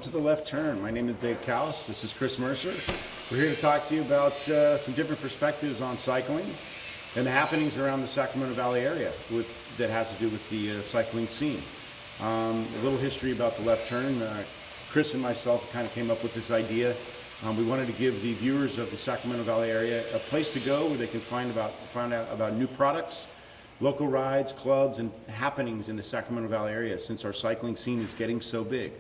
to the Left Turn. My name is Dave Callis. This is Chris Mercer. We're here to talk to you about some different perspectives on cycling and the happenings around the Sacramento Valley area that has to do with the cycling scene. A little history about the Left Turn. Chris and myself kind of came up with this idea. We wanted to give the viewers of the Sacramento Valley area a place to go where they can find out about new products, local rides, clubs, and happenings in the Sacramento Valley area since our cycling scene is getting so big.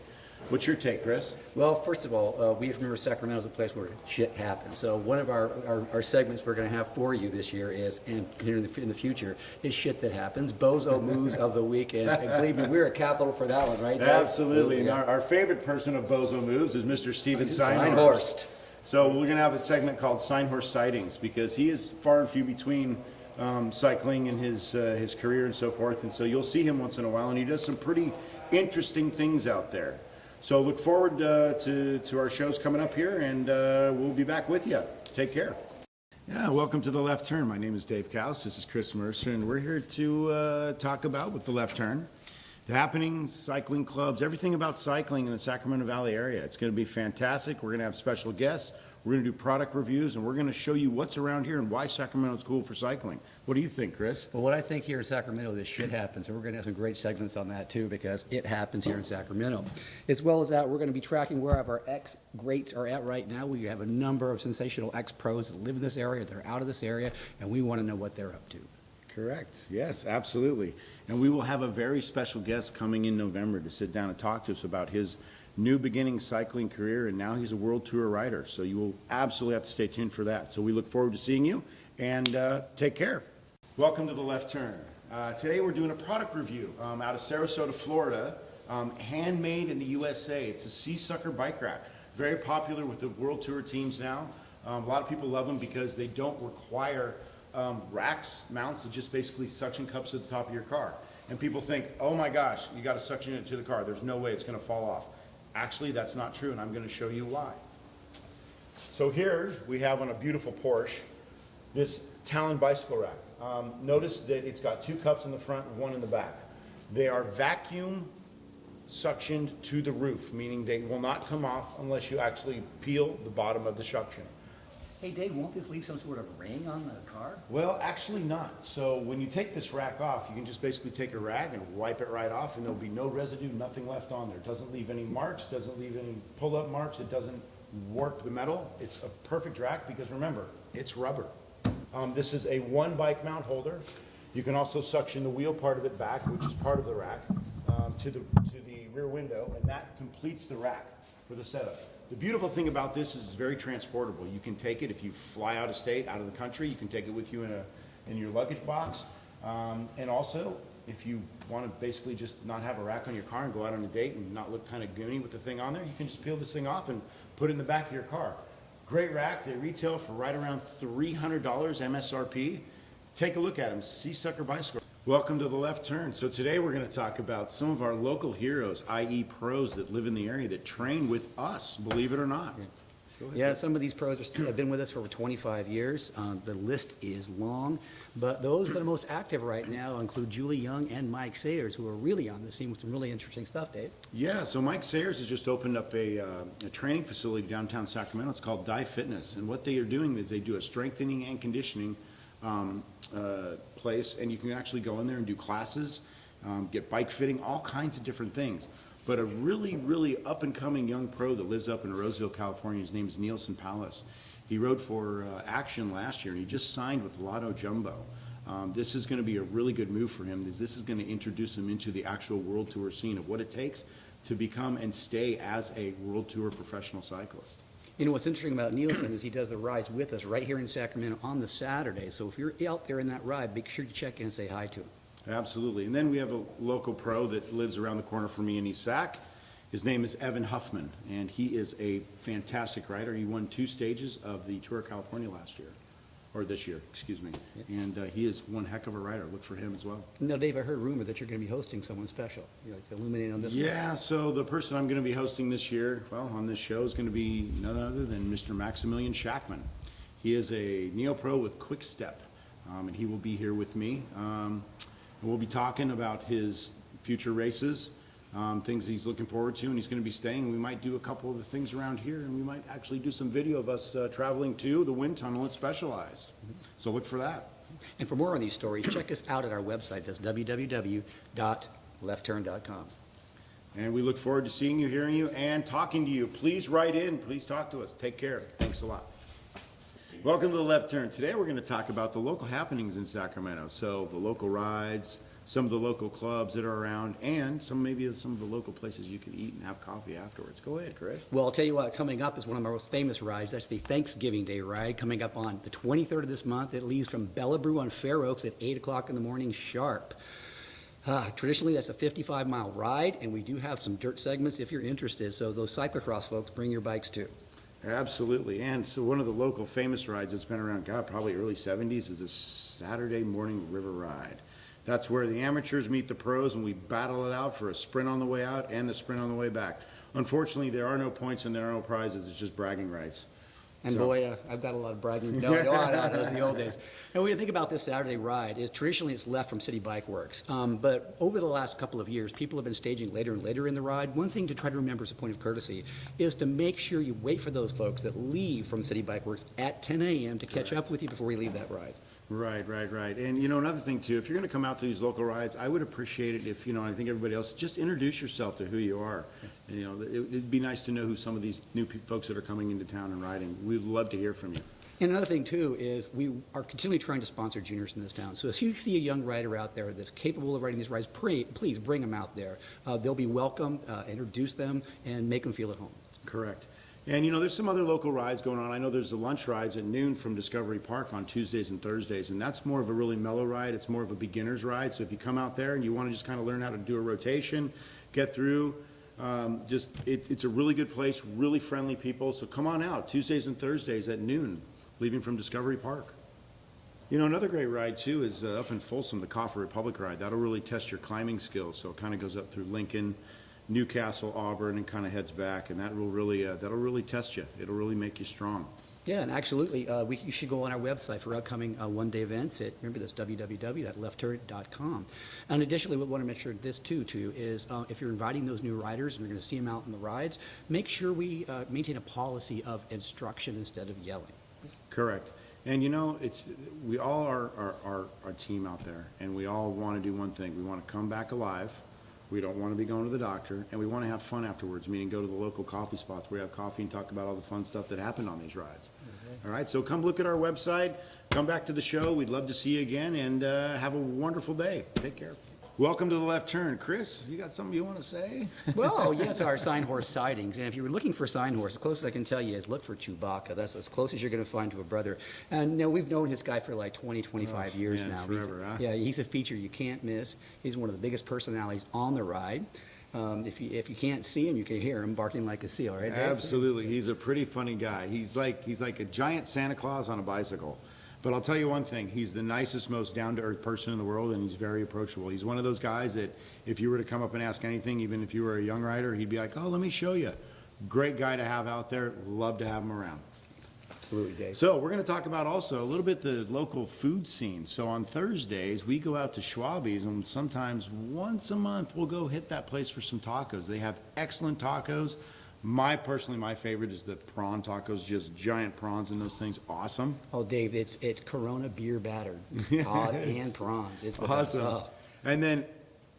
What's your take, Chris? Well, first of all, we remember Sacramento is a place where shit happens. So one of our segments we're going to have for you this year is, and in the future, is shit that happens. Bozo moves of the week, and believe me, we're a capital for that one, right, Dave? Absolutely. And Yeah. our favorite person of Bozo Moves is Mr. Steven Seinhorst. Seinhorst. So we're going to have a segment called Seinhorst Sightings because he is far and few between cycling in his career and so forth. And so you'll see him once in a while, and he does some pretty interesting things out there. So look forward to our shows coming up here, and we'll be back with you. Take care. Yeah, welcome to The Left Turn. My name is Dave Callis. This is Chris Mercer, and we're here to talk about, with The Left Turn, the happenings, cycling clubs, everything about cycling in the Sacramento Valley area. It's going to be fantastic. We're going to have special guests. We're going to do product reviews, and we're going to show you what's around here and why Sacramento's cool for cycling. What do you think, Chris? Well, what I think here in Sacramento, this shit happens, and we're going to have some great segments on that too, because it happens here in Sacramento. As well as that, we're going to be tracking where our ex-greats are at right now. We have a number of sensational ex-pros that live in this area, they're out of this area, and we want to know what they're up to. Correct. Yes, absolutely. And we will have a very special guest coming in November to sit down and talk to us about his new beginning cycling career, and now he's a world tour rider. So you will absolutely have to stay tuned for that. So we look forward to seeing you, and take care. Welcome to The Left Turn. Today we're doing a product review out of Sarasota, Florida, handmade in the USA. It's a Seasucker bike rack. Very popular with the world tour teams now. A lot of people love them because they don't require racks, mounts, that just basically suction cups at the top of your car. And people think, oh my gosh, you got to suction it to the car. There's no way it's going to fall off. Actually, that's not true, and I'm going to show you why. So here we have on a beautiful Porsche this Talon bicycle rack. Notice that it's got two cups in the front and one in the back. They are vacuum suctioned to the roof, meaning they will not come off unless you actually peel the bottom of the suction. Hey, Dave, won't this leave some sort of ring on the car? Well, actually not. So when you take this rack off, you can just basically take a rag and wipe it right off, and there'll be no residue, nothing left on there. It doesn't leave any marks, doesn't leave any pull-up marks, it doesn't warp the metal. It's a perfect rack because remember, it's rubber. This is a one bike mount holder. You can also suction the wheel part of it back, which is part of the rack, to the rear window, and that completes the rack for the setup. The beautiful thing about this is it's very transportable. You can take it if you fly out of state, out of the country. You can take it with you in your luggage box. And also, if you want to basically just not have a rack on your car and go out on a date and not look kind of goony with the thing on there, you can just peel this thing off and put it in the back of your car. Great rack. They retail for right around $300 MSRP. Take a look at them. Seasucker Bicycle. Welcome to The Left Turn. So today we're going to talk about some of our local heroes, i.e. pros that live in the area that train with us, believe it or not. Yeah, some of these pros have been with us for over 25 years. The list is long, but those that are most active right now include Julie Young and Mike Sayers, who are really on the scene with some really interesting stuff, Dave. Yeah, so Mike Sayers has just opened up a training facility downtown Sacramento. It's called Dive Fitness, and what they are doing is they do a strengthening and conditioning place, and you can actually go in there and do classes, get bike fitting, all kinds of different things. But a really, really up-and-coming young pro that lives up in Roseville, California, his name is Nielsen Palace. He rode for Action last year, and he just signed with Lotto Jumbo. This is going to be a really good move for him. This is going to introduce him into the actual World Tour scene of what it takes to become and stay as a World Tour professional cyclist. You know, what's interesting about Nielsen is he does the rides with us right here in Sacramento on the Saturday. So if you're out there in that ride, make sure you check in and say hi to him. Absolutely. And then we have a local pro that lives around the corner from me in East Sac. His name is Evan Huffman, and he is a fantastic rider. He won 2 stages of the Tour of California last year, or this year, excuse me. And he is one heck of a rider. Look for him as well. Now, Dave, I heard rumor that you're going to be hosting someone special. You like to illuminate on this one? Yeah, so the person I'm going to be hosting this year, well, on this show is going to be none other than Mr. Maximilian Schachman. He is a neo-pro with Quick Step, and he will be here with me. And we'll be talking about his future races, things he's looking forward to, and he's going to be staying. We might do a couple of the things around here, and we might actually do some video of us traveling to the wind tunnel at Specialized. So look for that. And for more on these stories, check us out at our website. That's www.leftturn.com. And we look forward to seeing you, hearing you, and talking to you. Please write in. Please talk to us. Take care. Thanks a lot. Welcome to the Left Turn. Today we're going to talk about the local happenings in Sacramento. So the local rides, some of the local clubs that are around, and maybe some of the local places you can eat and have coffee afterwards. Go ahead, Chris. Well, I'll tell you what, coming up is one of our most famous rides. That's the Thanksgiving Day ride coming up on the 23rd of this month. It leaves from Bella Brew on Fair Oaks at 8 o'clock in the morning sharp. Traditionally, that's a 55-mile ride, and we do have some dirt segments if you're interested. So those cyclocross folks, bring your bikes too. Absolutely. And so one of the local famous rides that's been around, God, probably early 70s is a Saturday morning river ride. That's where the amateurs meet the pros, and we battle it out for a sprint on the way out and the sprint on the way back. Unfortunately, there are no points and there are no prizes. It's just bragging rights. And So- boy, I've got a lot of bragging. No, that was the old days. And when you think about this Saturday ride, traditionally it's left from City Bike Works. But over the last couple of years, people have been staging later and later in the ride. One thing to try to remember as a point of courtesy is to make sure you wait for those folks that leave from City Bike Works at 10 a.m. to catch up with you before we leave that ride. Right. And another thing too, if you're going to come out to these local rides, I would appreciate it if, I think everybody else, just introduce yourself to who you are. And, it'd be nice to know who some of these new folks that are coming into town and riding. We'd love to hear from you. And another thing too is we are continually trying to sponsor juniors in this town. So if you see a young rider out there that's capable of riding these rides, please bring them out there. They'll be welcome, introduce them, and make them feel at home. Correct. And, there's some other local rides going on. I know there's the lunch rides at noon from Discovery Park on Tuesdays and Thursdays, and that's more of a really mellow ride. It's more of a beginner's ride. So if you come out there and you want to just kind of learn how to do a rotation, get through, it's a really good place, really friendly people. So come on out, Tuesdays and Thursdays at noon, leaving from Discovery Park. Another great ride too is up in Folsom, the Coffee Republic ride. That'll really test your climbing skills. So it kind of goes up through Lincoln, Newcastle, Auburn, and kind of heads back, and that'll really test you. It'll really make you strong. Yeah, and absolutely, you should go on our website for upcoming one-day events. Remember, that's www.leftturn.com. And additionally, we want to make sure this too is if you're inviting those new riders and you're going to see them out in the rides, make sure we maintain a policy of instruction instead of yelling. Correct. And we all are a team out there, and we all want to do one thing. We want to come back alive. We don't want to be going to the doctor, and we want to have fun afterwards, meaning go to the local coffee spots where we have coffee and talk about all the fun stuff that happened on these rides. All right, so come look at our website, come back to the show. We'd love to see you again, and have a wonderful day. Take care. Welcome to the Left Turn. Chris, you got something you want to say? Well, yes, our sign horse sightings. And if you were looking for sign horse, the closest I can tell you is look for Chewbacca. That's as close as you're going to find to a brother. And we've known this guy for like 20, 25 years now. Forever, huh? Yeah, he's a feature you can't miss. He's one of the biggest personalities on the ride. If you can't see him, you can hear him barking like a seal, right, Dave? Absolutely. He's a pretty funny guy. He's like a giant Santa Claus on a bicycle. But I'll tell you one thing, he's the nicest, most down-to-earth person in the world, and he's very approachable. He's one of those guys that if you were to come up and ask anything, even if you were a young rider, he'd be like, oh, let me show you. Great guy to have out there. Love to have him around. Absolutely, Dave. So we're going to talk about also a little bit the local food scene. So on Thursdays, we go out to Schwabi's, and sometimes once a month, we'll go hit that place for some tacos. They have excellent tacos. Personally, my favorite is the prawn tacos, just giant prawns and those things. Awesome. Oh, Dave, it's Corona beer battered, cod and prawns. It's the best. Awesome. And then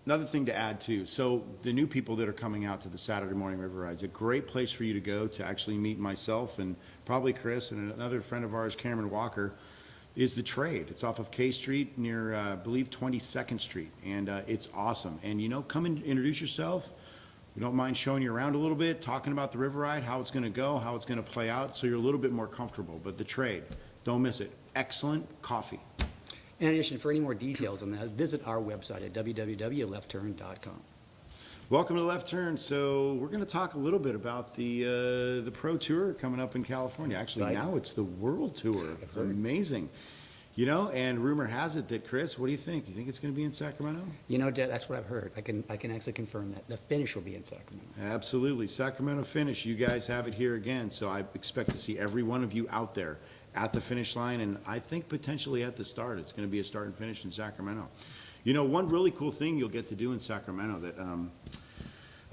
another thing to add too. So the new people that are coming out to the Saturday morning river rides, a great place for you to go to actually meet myself and probably Chris and another friend of ours, Cameron Walker, is the Trade. It's off of K Street near, I believe, 22nd Street. And it's awesome. And come and introduce yourself. We don't mind showing you around a little bit, talking about the river ride, how it's going to go, how it's going to play out, so you're a little bit more comfortable. But the Trade, don't miss it. Excellent coffee. In addition, for any more details on that, visit our website at www.leftturn.com. Welcome to Left Turn. So we're going to talk a little bit about the Pro Tour coming up in California. Actually, Exciting. now it's the World Tour. It's amazing. And rumor has it that, Chris, what do you think? You think it's going to be in Sacramento? Dad, that's what I've heard. I can actually confirm that. The finish will be in Sacramento. Absolutely. Sacramento finish. You guys have it here again. So I expect to see every one of you out there at the finish line, and I think potentially at the start. It's going to be a start and finish in Sacramento. One really cool thing you'll get to do in Sacramento that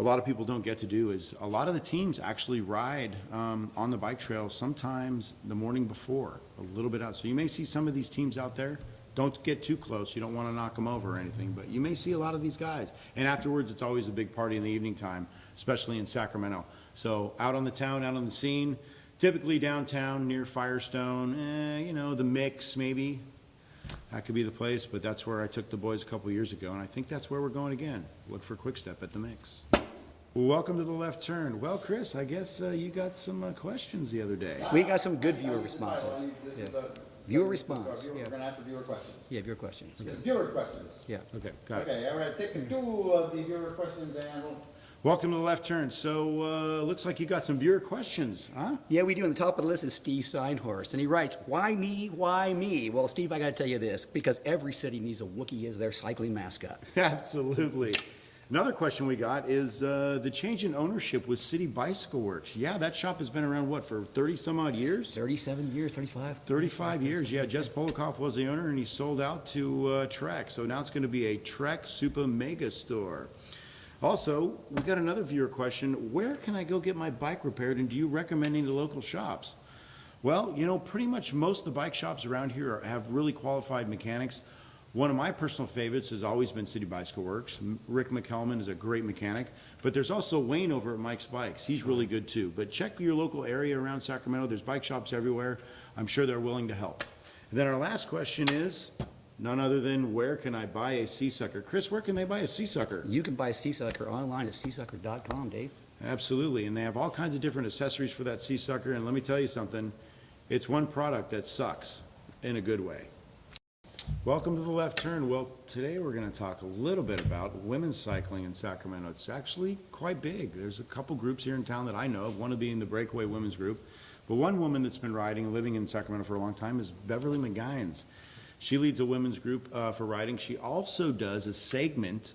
a lot of people don't get to do is a lot of the teams actually ride on the bike trail sometimes the morning before, a little bit out. So you may see some of these teams out there. Don't get too close. You don't want to knock them over or anything, but you may see a lot of these guys. And afterwards, it's always a big party in the evening time, especially in Sacramento. So out on the town, out on the scene, typically downtown near Firestone, you know, the Mix maybe. That could be the place, but that's where I took the boys a couple years ago, and I think that's where we're going again. Look for Quick Step at the Mix. Well, welcome to the Left Turn. Well, Chris, I guess you got some questions the other day. We got some good viewer responses. This Yeah. is a- Viewer this is response, our viewer- yeah. We're gonna answer viewer questions. Yeah, viewer questions. Yes, viewer questions. Yeah. Okay, got it. Okay, all right, take two of the viewer questions and we'll. Welcome to the Left Turn. So, looks like you got some viewer questions, huh? Yeah, we do. On the top of the list is Steve Seinhorst, and he writes, "Why me? Why me?" Well, Steve, I got to tell you this, because every city needs a Wookiee as their cycling mascot. Absolutely. Another question we got is the change in ownership with City Bicycle Works. Yeah, that shop has been around, what, for 30 some odd years? 37 years, 35? 35 years, yeah. Jess Polikoff was the owner, and he sold out to Trek. So now it's going to be a Trek Super Mega Store. Also, we got another viewer question. Where can I go get my bike repaired, and do you recommend any local shops? Well, you know, pretty much most of the bike shops around here have really qualified mechanics. One of my personal favorites has always been City Bicycle Works. Rick McKelman is a great mechanic, but there's also Wayne over at Mike's Bikes. He's really good too. But check your local area around Sacramento. There's bike shops everywhere. I'm sure they're willing to help. And then our last question is none other than where can I buy a Sea Sucker? Chris, where can they buy a Sea Sucker? You can buy Sea Sucker online at seasucker.com, Dave. Absolutely, and they have all kinds of different accessories for that Sea Sucker, and let me tell you something, it's one product that sucks in a good way. Welcome to the Left Turn. Well, today we're going to talk a little bit about women's cycling in Sacramento. It's actually quite big. There's a couple groups here in town that I know of, one of being the Breakaway Women's Group, but one woman that's been riding, living in Sacramento for a long time is Beverly McGuines. She leads a women's group for riding. She also does a segment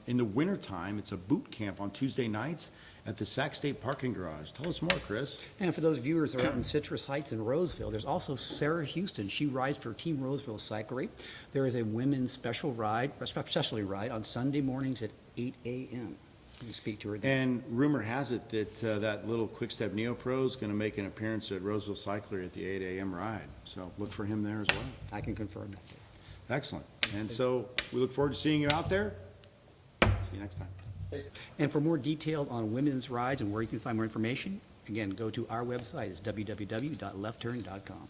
in the wintertime. It's a boot camp on Tuesday nights at the Sac State Parking Garage. Tell us more, Chris. And for those viewers that are out in Citrus Heights and Roseville, there's also Sarah Houston. She rides for Team Roseville Cyclery. There is a women's specialty ride on Sunday mornings at 8 a.m. You can speak to her then. And rumor has it that that little Quick Step Neo Pro is going to make an appearance at Roseville Cyclery at the 8 a.m. ride. So look for him there as well. I can confirm that. Excellent. And so we look forward to seeing you out there. See you next time. And for more detail on women's rides and where you can find more information, again, go to our website. It's www.leftturn.com.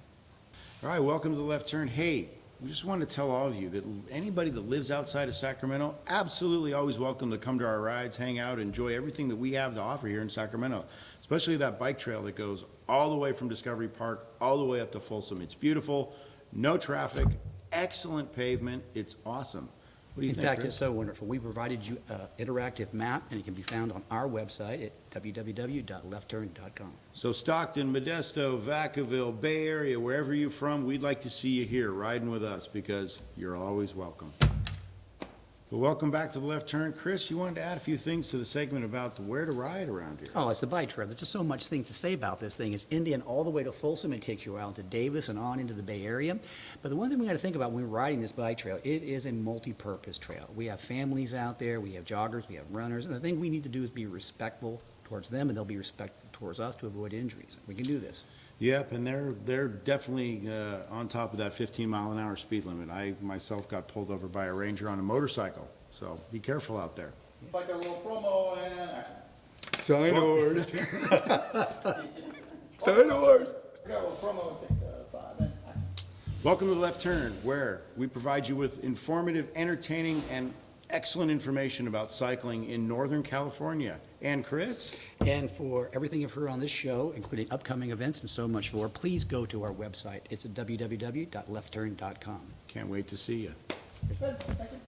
All right, welcome to the Left Turn. Hey, we just want to tell all of you that anybody that lives outside of Sacramento, absolutely always welcome to come to our rides, hang out, enjoy everything that we have to offer here in Sacramento, especially that bike trail that goes all the way from Discovery Park all the way up to Folsom. It's beautiful, no traffic, excellent pavement. It's awesome. What do you In think, fact, Chris? it's so wonderful. We provided you an interactive map, and it can be found on our website at www.leftturn.com. So Stockton, Modesto, Vacaville, Bay Area, wherever you're from, we'd like to see you here riding with us because you're always welcome. Well, welcome back to the Left Turn. Chris, you wanted to add a few things to the segment about where to ride around here. Oh, it's the bike trail. There's just so much thing to say about this thing. It's Indian all the way to Folsom. It takes you out to Davis and on into the Bay Area. But the one thing we got to think about when we're riding this bike trail, it is a multi-purpose trail. We have families out there, we have joggers, we have runners, and the thing we need to do is be respectful towards them, and they'll be respectful towards us to avoid injuries. We can do this. Yep, and they're definitely on top of that 15-mile-an-hour speed limit. I myself got pulled over by a ranger on a motorcycle, so be careful out there. Like a little promo and action. Dinosaurs. We got a little promo, take 5 and action. Welcome to the Left Turn, where we provide you with informative, entertaining, and excellent information about cycling in Northern California. And Chris? And for everything you've heard on this show, including upcoming events and so much more, please go to our website. It's at www.leftturn.com. Can't wait to see you. Good, thank you.